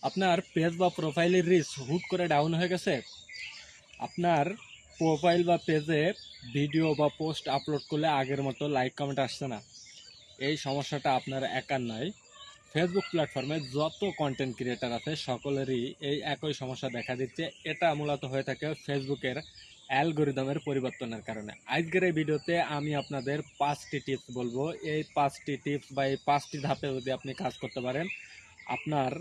আপনার পেজ বা প্রোফাইলের রিচ হুট করে ডাউন হয়ে গেছে। আপনার প্রোফাইল বা পেজে ভিডিও বা পোস্ট আপলোড করলে আগের মতো লাইক কমেন্ট আসছে না। এই সমস্যাটা আপনার একার নয়, ফেসবুক প্ল্যাটফর্মে যত কন্টেন্ট ক্রিয়েটার আছে সকলেরই এই একই সমস্যা দেখা দিচ্ছে। এটা মূলত হয়ে থাকে ফেসবুকের অ্যালগোরিদমের পরিবর্তনের কারণে। আজকের এই ভিডিওতে আমি আপনাদের 5টি টিপস বলবো। এই 5টি টিপস বা এই 5টি ধাপে যদি আপনি কাজ করতে পারেন, আপনার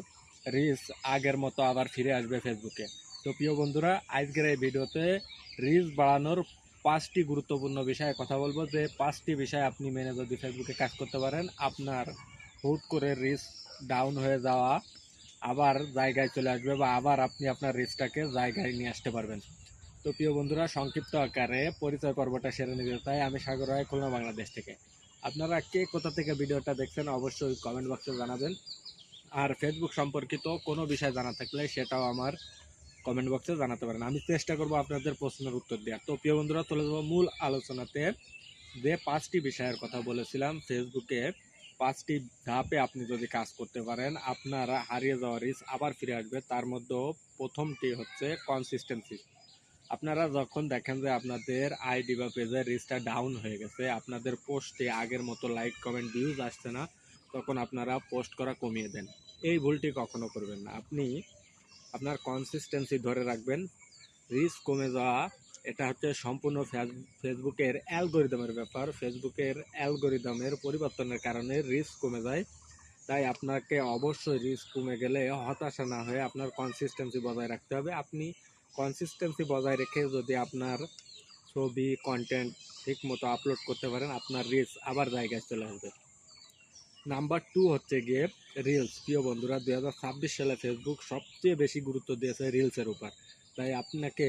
রিচ আগের মতো আবার ফিরে আসবে ফেসবুকে। তো প্রিয় বন্ধুরা, আজকের এই ভিডিওতে রিচ বাড়ানোর 5টি গুরুত্বপূর্ণ বিষয়ে কথা বলবো, যে 5টি বিষয় আপনি মেনে যদি ফেসবুকে কাজ করতে পারেন, আপনার হুট করে রিচ ডাউন হয়ে যাওয়া আবার জায়গায় চলে আসবে, বা আবার আপনি আপনার রিচটাকে জায়গায় নিয়ে আসতে পারবেন। তো প্রিয় বন্ধুরা, সংক্ষিপ্ত আকারে পরিচয় পর্বটা সেরে নিতে চাই। আমি সাগর রায়, খুলনা, বাংলাদেশ থেকে। আপনারা কে কোথা থেকে ভিডিওটা দেখছেন অবশ্যই কমেন্ট বক্সে জানাবেন। আর ফেসবুক সম্পর্কিত কোনো বিষয় জানা থাকলে সেটাও আমার কমেন্ট বক্সে জানাতে পারেন। আমি চেষ্টা করব আপনাদের প্রশ্নের উত্তর দেওয়ার। তো প্রিয় বন্ধুরা, চলে যাবো মূল আলোচনাতে। যে 5টি বিষয়ের কথা বলেছিলাম, ফেসবুকে 5টি ধাপে আপনি যদি কাজ করতে পারেন, আপনার হারিয়ে যাওয়া রিচ আবার ফিরে আসবে। তার মধ্যেও প্রথমটি হচ্ছে কনসিস্টেন্সি। আপনারা যখন দেখেন যে আপনাদের আইডি বা পেজের রিচটা ডাউন হয়ে গেছে, আপনাদের পোস্টে আগের মতো লাইক কমেন্ট ভিউজ আসছে না, তখন আপনারা পোস্ট করা কমিয়ে দেন। এই ভুলটি কখনো করবেন না। আপনি আপনার কনসিস্টেন্সি ধরে রাখবেন। রিচ কমে যাওয়া এটা হচ্ছে সম্পূর্ণ ফেসবুকের অ্যালগোরিদমের ব্যাপার। ফেসবুকের অ্যালগোরিদমের পরিবর্তনের কারণে রিচ কমে যায়। তাই আপনাকে অবশ্যই রিচ কমে গেলে হতাশা না হয়ে আপনার কনসিস্টেন্সি বজায় রাখতে হবে। আপনি কনসিস্টেন্সি বজায় রেখে যদি আপনার ছবি কন্টেন্ট ঠিক মতো আপলোড করতে পারেন, আপনার রিচ আবার জায়গায় চলে আসবে। নাম্বার 2 হচ্ছে গিয়ে রিলস। প্রিয় বন্ধুরা, 2026 সালে ফেসবুক সবচেয়ে বেশি গুরুত্ব দিয়েছে রিলসের উপর। তাই আপনাকে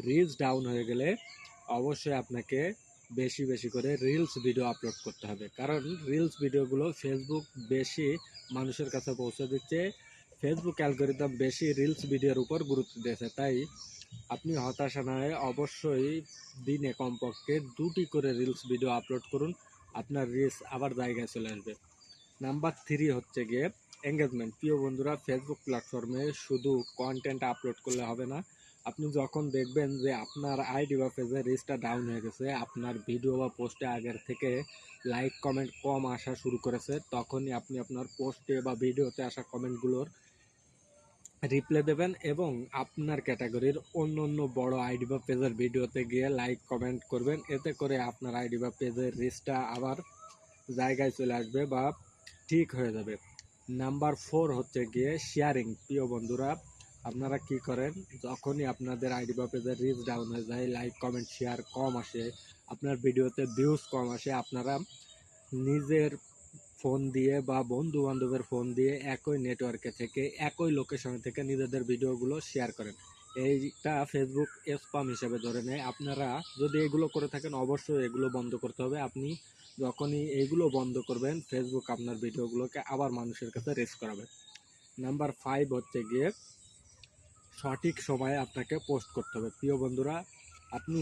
রিলস ডাউন হয়ে গেলে অবশ্যই আপনাকে বেশি বেশি করে রিলস ভিডিও আপলোড করতে হবে, কারণ রিলস ভিডিওগুলো ফেসবুক বেশি মানুষের কাছে পৌঁছে দিচ্ছে। ফেসবুক অ্যালগোরিদম বেশি রিলস ভিডিওর উপর গুরুত্ব দিয়েছে। তাই আপনি হতাশা না হয়ে অবশ্যই দিনে কমপক্ষে 2টি করে রিলস ভিডিও আপলোড করুন। আপনার রিচ আবার জায়গায় চলে আসবে। নাম্বার 3 হচ্ছে গিয়ে এঙ্গেজমেন্ট। প্রিয় বন্ধুরা, ফেসবুক প্ল্যাটফর্মে শুধু কন্টেন্ট আপলোড করলে হবে না। আপনি যখন দেখবেন যে আপনার আইডি বা পেজের রিচটা ডাউন হয়ে গেছে, আপনার ভিডিও বা পোস্টে আগের থেকে লাইক কমেন্ট কম আসা শুরু করেছে, তখনই আপনি আপনার পোস্টে বা ভিডিওতে আসা কমেন্টগুলোর রিপ্লাই দেবেন এবং আপনার ক্যাটাগরির অন্য অন্য বড় আইডি বা পেজের ভিডিওতে গিয়ে লাইক কমেন্ট করবেন। এতে করে আপনার আইডি বা পেজের রিচটা আবার জায়গায় চলে আসবে বা ঠিক হয়ে যাবে। নাম্বার 4 হচ্ছে গিয়ে শেয়ারিং। প্রিয় বন্ধুরা, আপনারা কি করেন, যখনই আপনাদের আইডি বা পেজের রিচ ডাউন হয়ে যায়, লাইক কমেন্ট শেয়ার কম আসে, আপনার ভিডিওতে ভিউজ কম আসে, আপনারা নিজের ফোন দিয়ে বা বন্ধু বান্ধবের ফোন দিয়ে একই নেটওয়ার্কে থেকে একই লোকেশনে থেকে নিজেদের ভিডিওগুলো শেয়ার করেন। এইটা ফেসবুক স্প্যাম হিসেবে ধরে নেয়। আপনারা যদি এগুলো করে থাকেন, অবশ্যই এগুলো বন্ধ করতে হবে। আপনি যখনই এগুলো বন্ধ করবেন, ফেসবুক আপনার ভিডিওগুলোকে আবার মানুষের কাছে রিচ করাবে। নাম্বার 5 হচ্ছে গিয়ে সঠিক সময়ে আপনাকে পোস্ট করতে হবে। প্রিয় বন্ধুরা, আপনি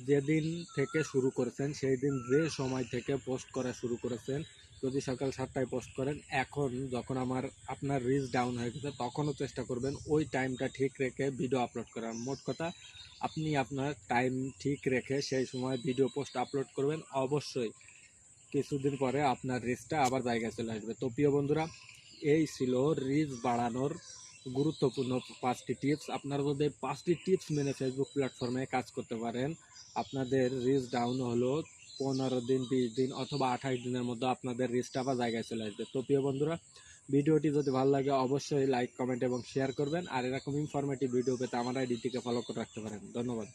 যেদিন থেকে শুরু করেছেন, সেই দিন যে সময় থেকে পোস্ট করা শুরু করেছেন, যদি সকাল 7টায় পোস্ট করেন, এখন যখন আপনার রিচ ডাউন হয়ে গেছে, তখনও চেষ্টা করবেন ওই টাইমটা ঠিক রেখে ভিডিও আপলোড করার। মোট কথা, আপনি আপনার টাইম ঠিক রেখে সেই সময় ভিডিও পোস্ট আপলোড করবেন। অবশ্যই কিছুদিন পরে আপনার রিচটা আবার জায়গায় চলে আসবে। তো প্রিয় বন্ধুরা, এই ছিল রিচ বাড়ানোর গুরুত্বপূর্ণ 5টি টিপস। আপনারা যদি 5টি টিপস মেনে ফেসবুক প্ল্যাটফর্মে কাজ করতে পারেন, আপনাদের রিচ ডাউন হলো 15 দিন, 20 দিন অথবা 28 দিনের মধ্যে আপনাদের রিচটা আবার জায়গায় চলে আসবে। তো প্রিয় বন্ধুরা, ভিডিওটি যদি ভালো লাগে অবশ্যই লাইক কমেন্ট এবং শেয়ার করবেন। আর এরকম ইনফরমেটিভ ভিডিও পেতে আমার আইডিটিকে ফলো করে রাখতে পারেন। ধন্যবাদ।